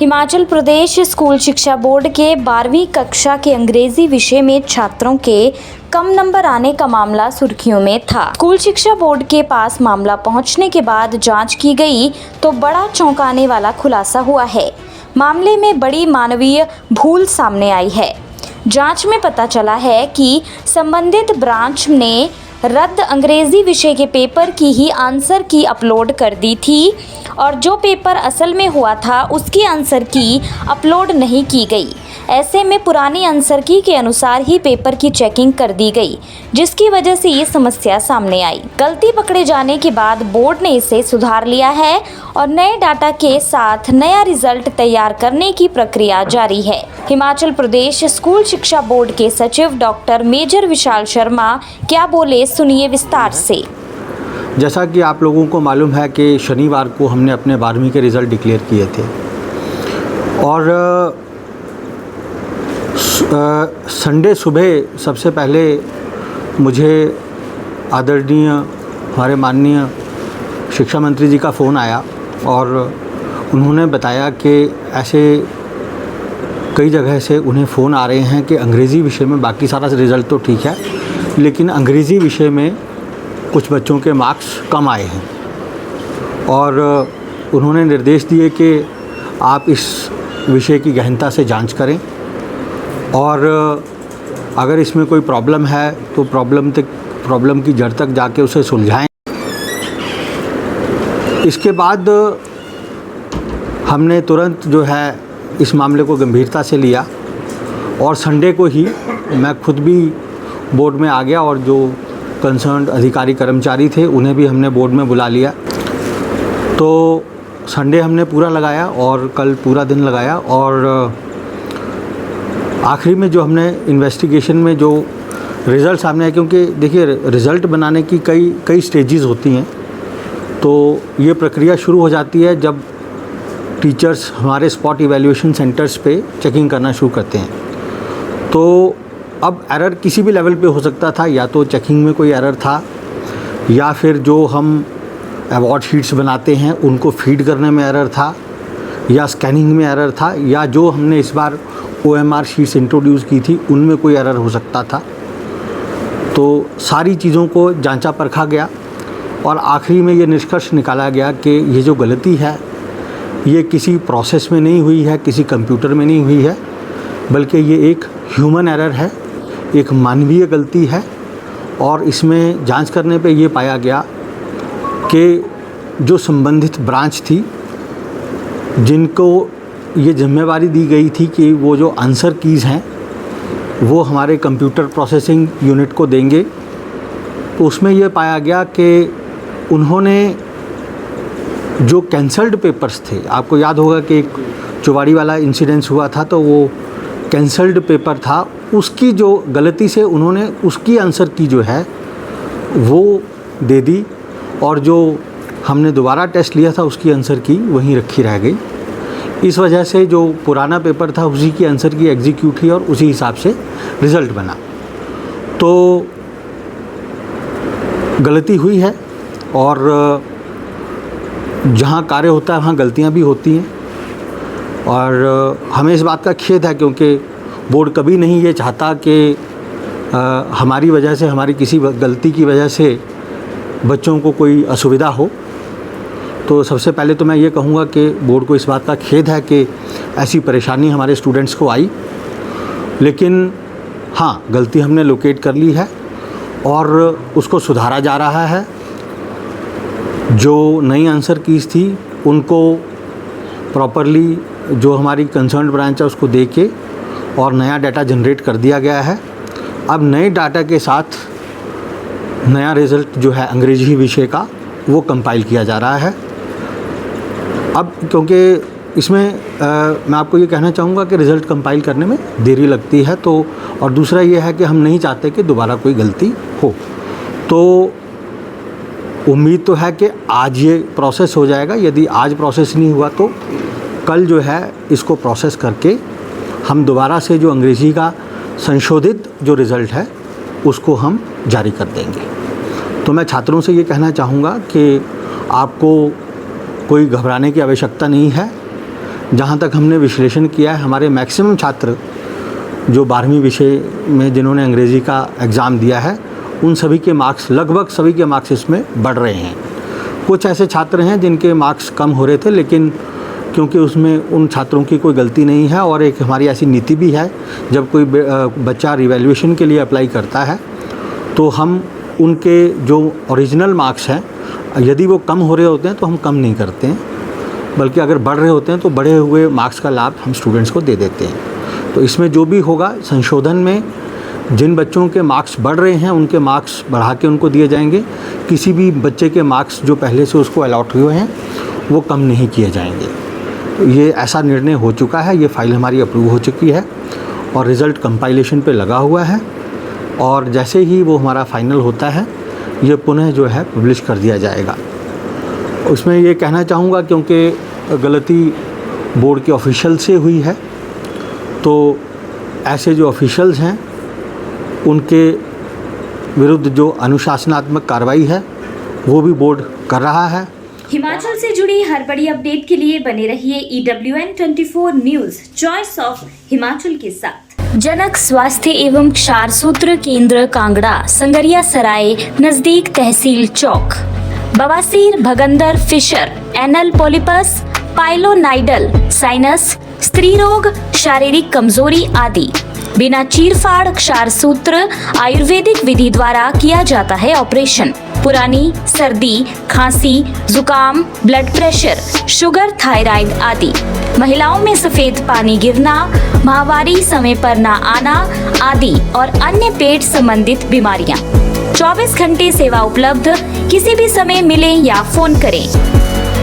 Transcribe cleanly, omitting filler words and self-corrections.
Himachal Pradesh school शिक्षा board के 12वीं कक्षा के अंग्रेजी विषय में छात्रों के कम नंबर आने का मामला सुर्खियों में था। स्कूल शिक्षा बोर्ड के पास मामला पहुंचने के बाद जांच की गई तो बड़ा चौंकाने वाला खुलासा हुआ है। मामले में बड़ी मानवीय भूल सामने आई है। जांच में पता चला है कि संबंधित ब्रांच ने रद्द अंग्रेजी विषय के पेपर की ही आंसर की अपलोड कर दी थी और जो पेपर असल में हुआ था उसकी आंसर की अपलोड नहीं की गई। ऐसे में पुरानी आंसर की के अनुसार ही पेपर की चेकिंग कर दी गई, जिसकी वजह से ये समस्या सामने आई। गलती पकड़े जाने के बाद बोर्ड ने इसे सुधार लिया है और नए डाटा के साथ नया रिजल्ट तैयार करने की प्रक्रिया जारी है। हिमाचल प्रदेश स्कूल शिक्षा बोर्ड के सचिव डॉक्टर मेजर विशाल शर्मा क्या बोले, सुनिए विस्तार से। जैसा कि आप लोगों को मालूम है कि शनिवार को हमने अपने 12वीं के रिज़ल्ट डिक्लेयर किए थे और संडे सुबह सबसे पहले मुझे आदरणीय हमारे माननीय शिक्षा मंत्री जी का फ़ोन आया और उन्होंने बताया कि ऐसे कई जगह से उन्हें फ़ोन आ रहे हैं कि अंग्रेज़ी विषय में बाकी सारा रिज़ल्ट तो ठीक है, लेकिन अंग्रेज़ी विषय में कुछ बच्चों के मार्क्स कम आए हैं और उन्होंने निर्देश दिए कि आप इस विषय की गहनता से जांच करें और अगर इसमें कोई प्रॉब्लम है तो प्रॉब्लम की जड़ तक जाके उसे सुलझाएं। इसके बाद हमने तुरंत जो है इस मामले को गंभीरता से लिया और संडे को ही मैं खुद भी बोर्ड में आ गया और जो कंसर्न्ड अधिकारी कर्मचारी थे उन्हें भी हमने बोर्ड में बुला लिया। तो संडे हमने पूरा लगाया और कल पूरा दिन लगाया और आखिरी में जो हमने इन्वेस्टिगेशन में जो रिज़ल्ट सामने आए, क्योंकि देखिए रिज़ल्ट बनाने की कई स्टेजेस होती हैं, तो ये प्रक्रिया शुरू हो जाती है जब टीचर्स हमारे स्पॉट इवैल्यूएशन सेंटर्स पे चेकिंग करना शुरू करते हैं। तो अब एरर किसी भी लेवल पे हो सकता था, या तो चेकिंग में कोई एरर था या फिर जो हम अवार्ड शीट्स बनाते हैं उनको फीड करने में एरर था, या स्कैनिंग में एरर था, या जो हमने इस बार OMR शीट्स इंट्रोड्यूस की थी उनमें कोई एरर हो सकता था। तो सारी चीज़ों को जांचा परखा गया और आखिरी में ये निष्कर्ष निकाला गया कि ये जो गलती है ये किसी प्रोसेस में नहीं हुई है, किसी कंप्यूटर में नहीं हुई है, बल्कि ये एक ह्यूमन एरर है, एक मानवीय गलती है। और इसमें जांच करने पे ये पाया गया कि जो संबंधित ब्रांच थी जिनको ये जिम्मेवारी दी गई थी कि वो जो आंसर कीज़ हैं वो हमारे कंप्यूटर प्रोसेसिंग यूनिट को देंगे, तो उसमें ये पाया गया कि उन्होंने जो कैंसल्ड पेपर्स थे, आपको याद होगा कि एक चुवाड़ी वाला इंसिडेंस हुआ था, तो वो कैंसल्ड पेपर था, उसकी जो गलती से उन्होंने उसकी आंसर की जो है वो दे दी और जो हमने दोबारा टेस्ट लिया था उसकी आंसर की वहीं रखी रह गई। इस वजह से जो पुराना पेपर था उसी की आंसर की एग्जीक्यूट हुई और उसी हिसाब से रिज़ल्ट बना। तो गलती हुई है और जहाँ कार्य होता है वहाँ गलतियाँ भी होती हैं और हमें इस बात का खेद है, क्योंकि बोर्ड कभी नहीं ये चाहता कि हमारी वजह से, हमारी किसी गलती की वजह से बच्चों को कोई असुविधा हो। तो सबसे पहले तो मैं ये कहूँगा कि बोर्ड को इस बात का खेद है कि ऐसी परेशानी हमारे स्टूडेंट्स को आई, लेकिन हाँ, गलती हमने लोकेट कर ली है और उसको सुधारा जा रहा है। जो नई आंसर कीज़ थी उनको प्रॉपरली जो हमारी कंसर्न ब्रांच है उसको दे के और नया डाटा जनरेट कर दिया गया है। अब नए डाटा के साथ नया रिज़ल्ट जो है अंग्रेजी विषय का वो कंपाइल किया जा रहा है। अब क्योंकि इसमें मैं आपको ये कहना चाहूँगा कि रिज़ल्ट कंपाइल करने में देरी लगती है, तो और दूसरा ये है कि हम नहीं चाहते कि दोबारा कोई गलती हो। तो उम्मीद तो है कि आज ये प्रोसेस हो जाएगा। यदि आज प्रोसेस नहीं हुआ तो कल जो है इसको प्रोसेस करके हम दोबारा से जो अंग्रेज़ी का संशोधित जो रिज़ल्ट है उसको हम जारी कर देंगे। तो मैं छात्रों से ये कहना चाहूँगा कि आपको कोई घबराने की आवश्यकता नहीं है। जहाँ तक हमने विश्लेषण किया है, हमारे मैक्सिमम छात्र जो 12वीं विषय में जिन्होंने अंग्रेज़ी का एग्ज़ाम दिया है, उन सभी के मार्क्स, लगभग सभी के मार्क्स इसमें बढ़ रहे हैं। कुछ ऐसे छात्र हैं जिनके मार्क्स कम हो रहे थे, लेकिन क्योंकि उसमें उन छात्रों की कोई गलती नहीं है और एक हमारी ऐसी नीति भी है, जब कोई बच्चा रिवैल्यूएशन के लिए अप्लाई करता है तो हम उनके जो ओरिजिनल मार्क्स हैं, यदि वो कम हो रहे होते हैं तो हम कम नहीं करते हैं, बल्कि अगर बढ़ रहे होते हैं तो बढ़े हुए मार्क्स का लाभ हम स्टूडेंट्स को दे देते हैं। तो इसमें जो भी होगा संशोधन में, जिन बच्चों के मार्क्स बढ़ रहे हैं उनके मार्क्स बढ़ा के उनको दिए जाएंगे। किसी भी बच्चे के मार्क्स जो पहले से उसको अलॉट हुए हैं वो कम नहीं किए जाएंगे। तो ये ऐसा निर्णय हो चुका है, ये फाइल हमारी अप्रूव हो चुकी है और रिज़ल्ट कंपाइलेशन पे लगा हुआ है, और जैसे ही वो हमारा फाइनल होता है ये पुनः जो है पब्लिश कर दिया जाएगा। उसमें ये कहना चाहूँगा, क्योंकि गलती बोर्ड के ऑफिशियल से हुई है, तो ऐसे जो ऑफिशियल्स हैं उनके विरुद्ध जो अनुशासनात्मक कार्रवाई है वो भी बोर्ड कर रहा है। हिमाचल से जुड़ी हर बड़ी अपडेट के लिए बने रहिए EWN 24 news choice of Himachal के साथ। जनक स्वास्थ्य एवं क्षार सूत्र केंद्र कांगड़ा, संगरिया सराय नजदीक तहसील चौक। बवासीर, भगंदर, Fisher, anal polypous, pilonidal, sinus, स्त्री रोग, शारीरिक कमजोरी आदि बिना चीरफाड़ क्षार सूत्र आयुर्वेदिक विधि द्वारा किया जाता है ऑपरेशन। पुरानी सर्दी, खांसी, जुकाम, ब्लड प्रेशर, शुगर, थायराइड आदि, महिलाओं में सफेद पानी गिरना, माहवारी समय पर ना आना आदि और अन्य पेट संबंधित बीमारियां। 24 घंटे सेवा उपलब्ध, किसी भी समय मिलें या फोन करें।